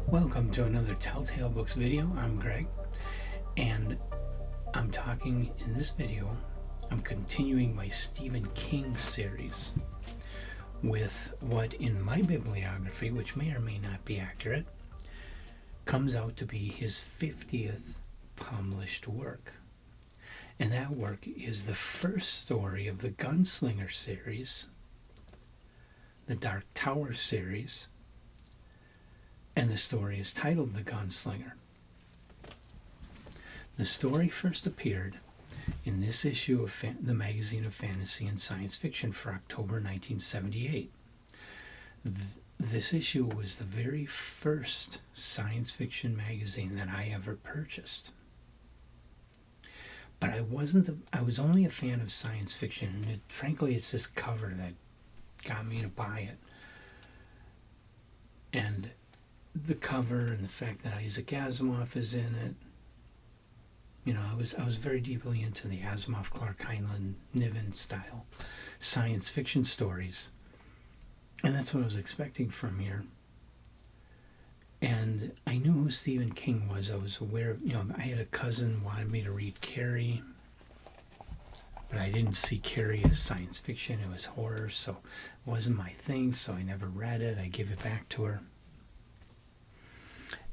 Welcome to another Telltale Books video. I'm Greg, and I'm talking in this video, I'm continuing my Stephen King series with what in my bibliography, which may or may not be accurate, comes out to be his 50th published work. And that work is the first story of the Gunslinger series, the Dark Tower series, and the story is titled The Gunslinger. The story first appeared in this issue of the Magazine of Fantasy and Science Fiction for October 1978. This issue was the very first science fiction magazine that I ever purchased. But I was only a fan of science fiction, and frankly it's this cover that got me to buy it. And the cover and the fact that Isaac Asimov is in it, I was very deeply into the Asimov, Clark Heinlein, Niven style science fiction stories, and that's what I was expecting from here. And I knew who Stephen King was. I was aware of, I had a cousin who wanted me to read Carrie, but I didn't see Carrie as science fiction. It was horror, so it wasn't my thing, so I never read it. I gave it back to her.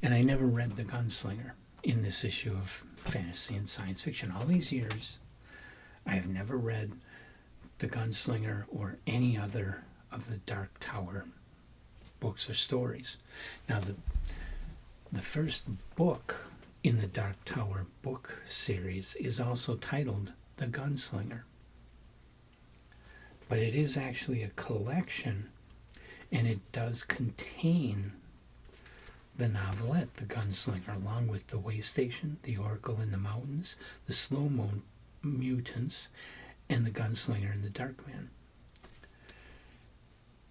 And I never read The Gunslinger in this issue of fantasy and science fiction. All these years, I have never read The Gunslinger or any other of the Dark Tower books or stories. Now, the first book in the Dark Tower book series is also titled The Gunslinger. But it is actually a collection, and it does contain the novelette, The Gunslinger, along with The Way Station, The Oracle in the Mountains, The Slow Mutants, and The Gunslinger and the Dark Man.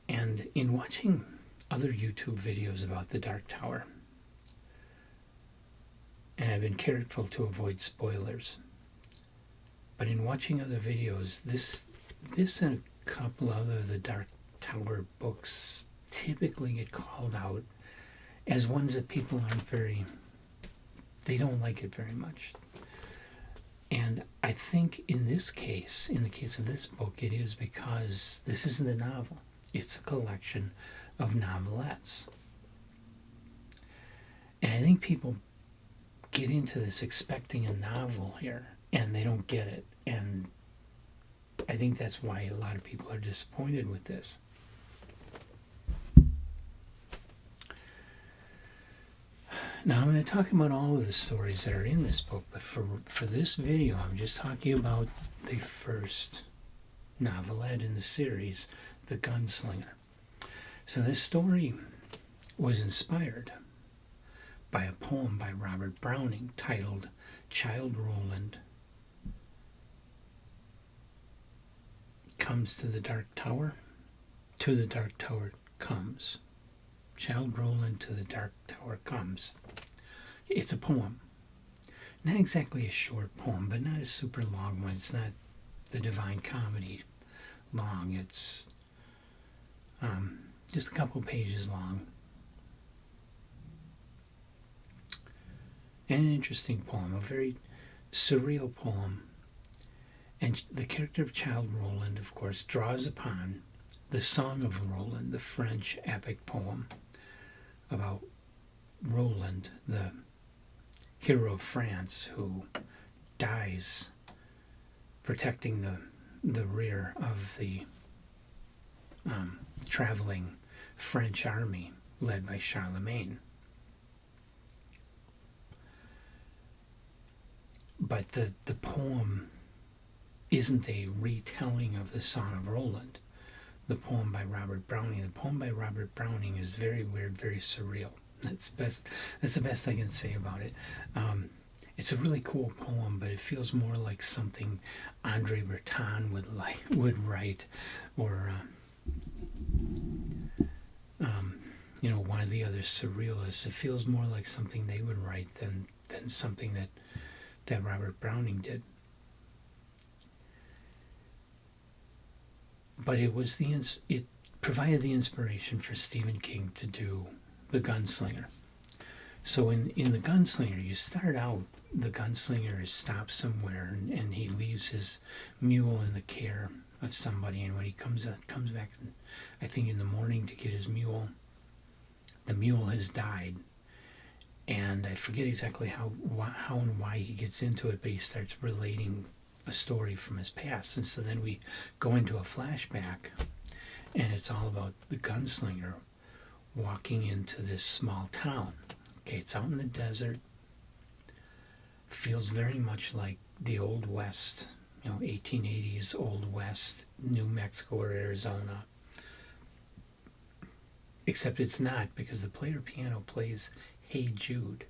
And in watching other YouTube videos about the Dark Tower, and I've been careful to avoid spoilers, but in watching other videos, this and a couple other of the Dark Tower books typically get called out as ones that people they don't like it very much. And I think in the case of this book, it is because this isn't a novel. It's a collection of novelettes. And I think people get into this expecting a novel here, and they don't get it. And I think that's why a lot of people are disappointed with this. Now, I'm going to talk about all of the stories that are in this book, but for this video, I'm just talking about the first novelette in the series, The Gunslinger. So this story was inspired by a poem by Robert Browning titled Childe Roland Comes to the Dark Tower. To the Dark Tower comes. Childe Roland to the Dark Tower comes. It's a poem. Not exactly a short poem, but not a super long one. It's not the Divine Comedy long. It's just a couple pages long. And an interesting poem, a very surreal poem. And the character of Childe Roland, of course, draws upon the Song of Roland, the French epic poem about Roland, the hero of France, who dies protecting the rear of the traveling French army led by Charlemagne. But the poem isn't a retelling of the Song of Roland, the poem by Robert Browning. The poem by Robert Browning is very weird, very surreal. That's the best I can say about it. It's a really cool poem, but it feels more like something Andre Breton would write, or one of the other surrealists. It feels more like something they would write than something that Robert Browning did. But it provided the inspiration for Stephen King to do The Gunslinger. So in the Gunslinger, you start out, the Gunslinger is stopped somewhere, and he leaves his mule in the care of somebody, and when he comes back, I think in the morning to get his mule, the mule has died. And I forget exactly how and why he gets into it, but he starts relating a story from his past. And so then we go into a flashback, and it's all about the Gunslinger walking into this small town. Okay, it's out in the desert. Feels very much like the Old West, 1880s Old West, New Mexico or Arizona. Except it's not, because the player piano plays Hey Jude.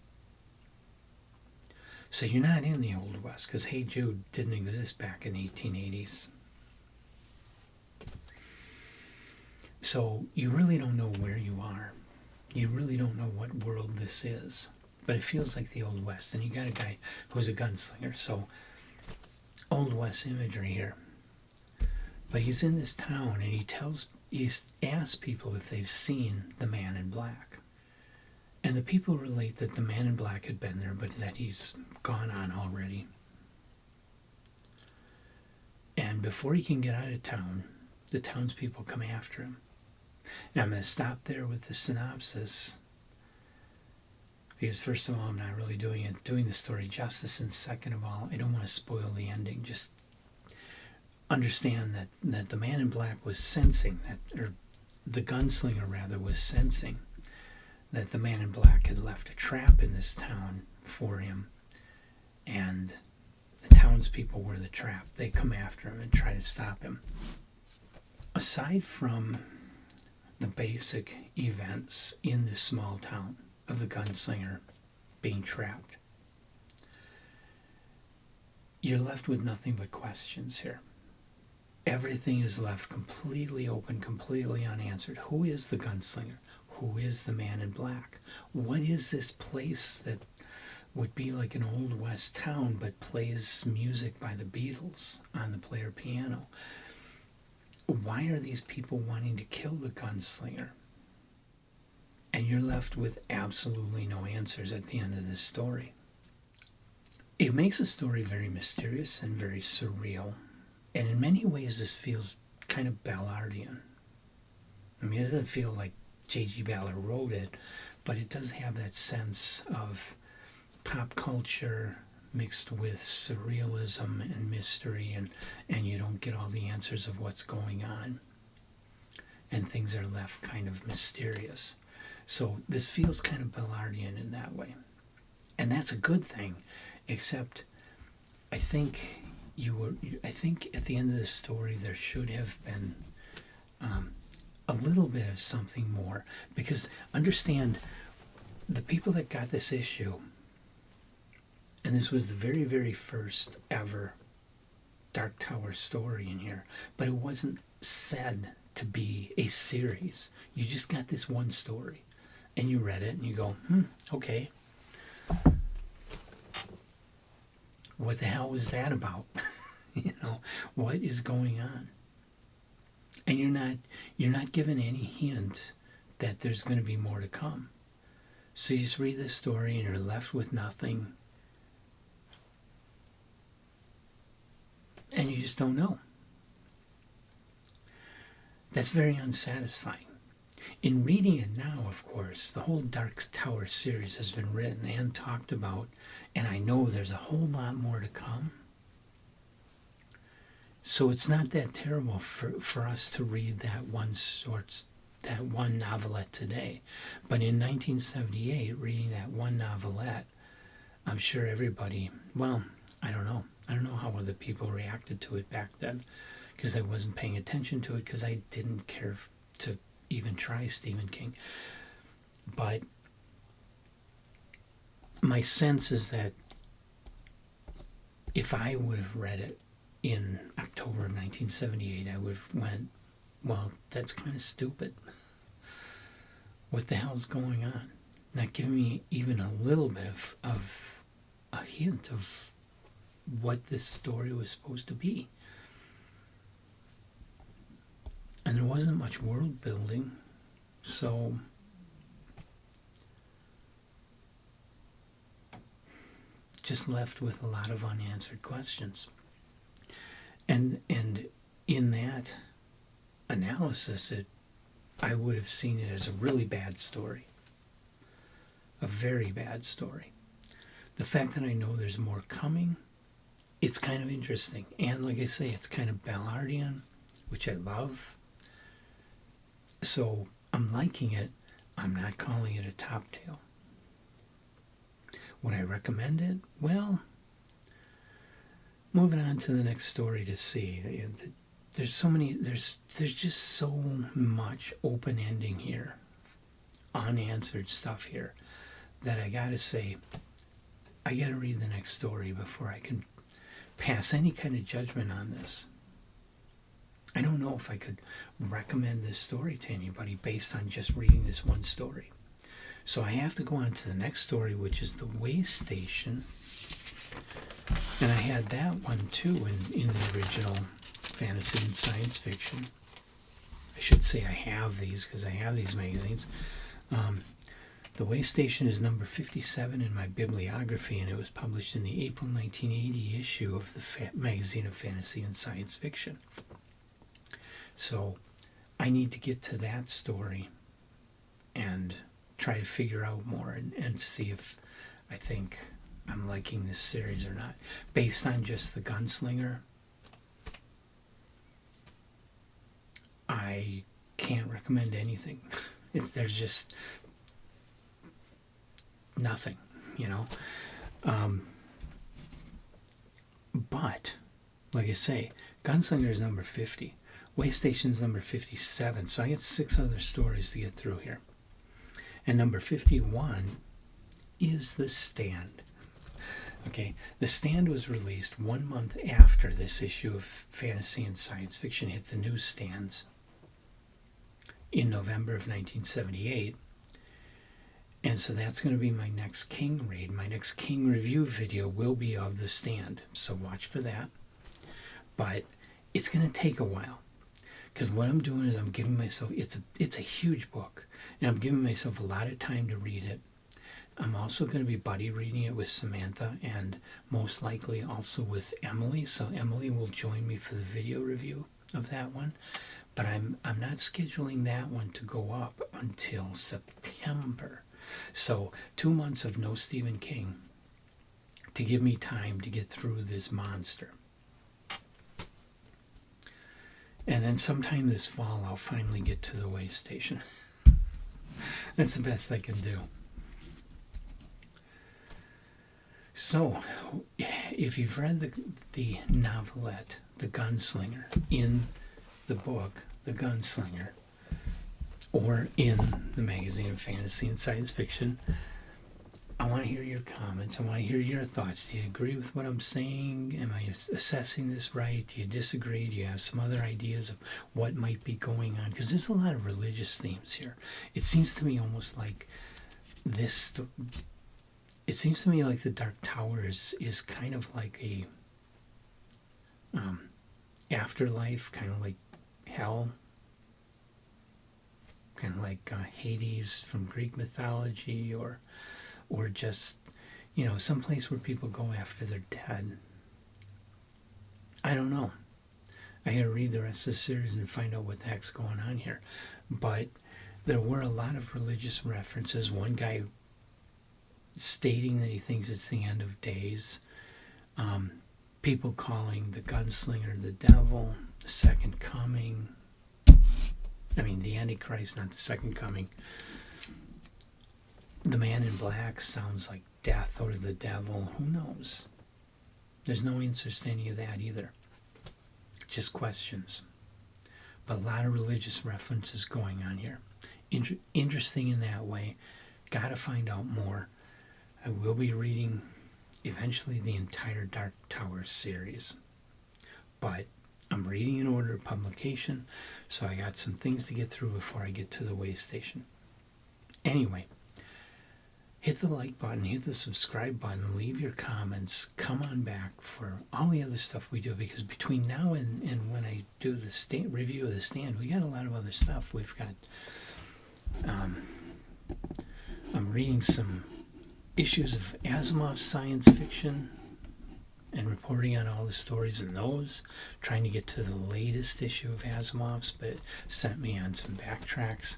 So you're not in the Old West, because Hey Jude didn't exist back in the 1880s. So you really don't know where you are. You really don't know what world this is. But it feels like the Old West, and you got a guy who's a gunslinger, so Old West imagery here. But he's in this town, and he asks people if they've seen the Man in Black. And the people relate that the Man in Black had been there, but that he's gone on already. And before he can get out of town, the townspeople come after him. And I'm going to stop there with the synopsis, because first of all, I'm not really doing the story justice, and second of all, I don't want to spoil the ending. Just understand that the Man in Black was sensing that, or the Gunslinger rather, was sensing that the Man in Black had left a trap in this town for him, and the townspeople were the trap. They come after him and try to stop him. Aside from the basic events in this small town of the Gunslinger being trapped, you're left with nothing but questions here. Everything is left completely open, completely unanswered. Who is the Gunslinger? Who is the Man in Black? What is this place that would be like an Old West town but plays music by the Beatles on the player piano? Why are these people wanting to kill the Gunslinger? And you're left with absolutely no answers at the end of this story. It makes the story very mysterious and very surreal. And in many ways, this feels kind of Ballardian. I mean, it doesn't feel like J.G. Ballard wrote it, but it does have that sense of pop culture mixed with surrealism and mystery, and you don't get all the answers of what's going on. And things are left kind of mysterious. So this feels kind of Ballardian in that way. And that's a good thing, except I think at the end of the story there should have been a little bit of something more, because understand, the people that got this issue, and this was the very, very first ever Dark Tower story in here, but it wasn't said to be a series. You just got this one story, and you read it, and you go, okay. What the hell was that about? What is going on? And you're not given any hint that there's going to be more to come. So you just read this story and you're left with nothing. And you just don't know. That's very unsatisfying. In reading it now, of course, the whole Dark Tower series has been written and talked about, and I know there's a whole lot more to come. So it's not that terrible for us to read that one novelette today. But in 1978, reading that one novelette, I'm sure everybody, well, I don't know how other people reacted to it back then, because I wasn't paying attention to it, because I didn't care to even try Stephen King. But my sense is that if I would have read it in October of 1978, I would have went, well, that's kind of stupid. What the hell's going on? Not giving me even a little bit of a hint of what this story was supposed to be. And there wasn't much world building, so just left with a lot of unanswered questions. And in that analysis, I would have seen it as a really bad story. A very bad story. The fact that I know there's more coming, it's kind of interesting. And like I say, it's kind of Ballardian, which I love. So I'm liking it. I'm not calling it a top tale. Would I recommend it? Well, moving on to the next story to see. There's so many, there's just so much open ending here, unanswered stuff here, that I gotta say, I gotta read the next story before I can pass any kind of judgment on this. I don't know if I could recommend this story to anybody based on just reading this one story. So I have to go on to the next story, which is The Way Station. And I had that one too in the original fantasy and science fiction. I should say I have these because I have these magazines. The Way Station is number 57 in my bibliography, and it was published in the April 1980 issue of the magazine of fantasy and science fiction. So I need to get to that story and try to figure out more and see if I think I'm liking this series or not. Based on just the Gunslinger, I can't recommend anything. There's just nothing, you know. But, like I say, Gunslinger is number 50. Way Station's number 57. So I get 6 other stories to get through here. And number 51 is The Stand. Okay, The Stand was released 1 month after this issue of fantasy and science fiction hit the newsstands in November of 1978. And so that's going to be my next King read. My next King review video will be of The Stand. So watch for that. But it's going to take a while. Because what I'm doing is I'm giving myself, it's a huge book. And I'm giving myself a lot of time to read it. I'm also going to be buddy reading it with Samantha and most likely also with Emily. So Emily will join me for the video review of that one. But I'm not scheduling that one to go up until September. So 2 months of no Stephen King to give me time to get through this monster. And then sometime this fall I'll finally get to The Way Station. That's the best I can do. So, if you've read the novelette, The Gunslinger, in the book, The Gunslinger, or in the magazine of fantasy and science fiction, I want to hear your comments. I want to hear your thoughts. Do you agree with what I'm saying? Am I assessing this right? Do you disagree? Do you have some other ideas of what might be going on? Because there's a lot of religious themes here. It seems to me almost like this... It seems to me like the Dark Tower is kind of like a afterlife, kind of like hell, kind of like Hades from Greek mythology, or just, you know, some place where people go after they're dead. I don't know. I gotta read the rest of the series and find out what the heck's going on here. But there were a lot of religious references. One guy stating that he thinks it's the end of days. People calling the Gunslinger the devil, the second coming. I mean, the Antichrist, not the second coming. The Man in Black sounds like death or the devil. Who knows? There's no answers to any of that either. Just questions. But a lot of religious references going on here. Interesting in that way. Gotta find out more. I will be reading eventually the entire Dark Tower series. But I'm reading in order of publication, so I got some things to get through before I get to The Way Station. Anyway, hit the like button, hit the subscribe button, leave your comments, come on back for all the other stuff we do, because between now and when I do the review of The Stand, we got a lot of other stuff. We've got, I'm reading some issues of Asimov's science fiction and reporting on all the stories in those, trying to get to the latest issue of Asimov's, but it sent me on some backtracks.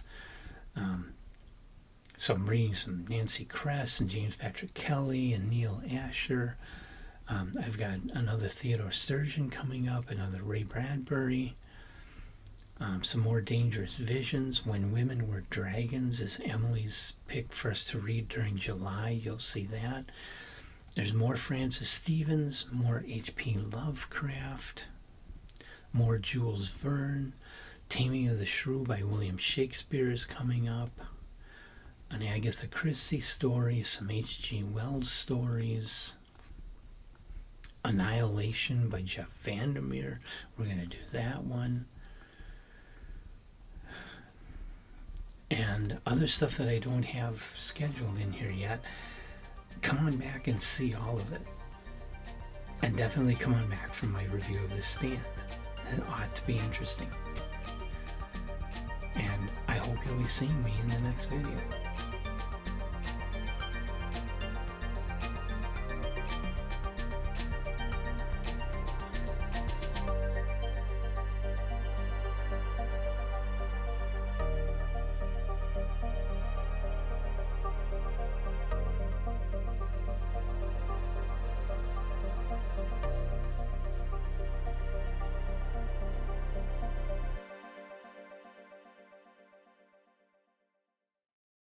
So I'm reading some Nancy Kress and James Patrick Kelly and Neil Asher. I've got another Theodore Sturgeon coming up, another Ray Bradbury. Some more Dangerous Visions. When Women Were Dragons is Emily's pick for us to read during July. You'll see that. There's more Francis Stevens, more H.P. Lovecraft, more Jules Verne. Taming of the Shrew by William Shakespeare is coming up. An Agatha Christie story, some H.G. Wells stories. Annihilation by Jeff Vandermeer. We're going to do that one. And other stuff that I don't have scheduled in here yet. Come on back and see all of it. And definitely come on back for my review of The Stand. It ought to be interesting. And I hope you'll be seeing me in the next video.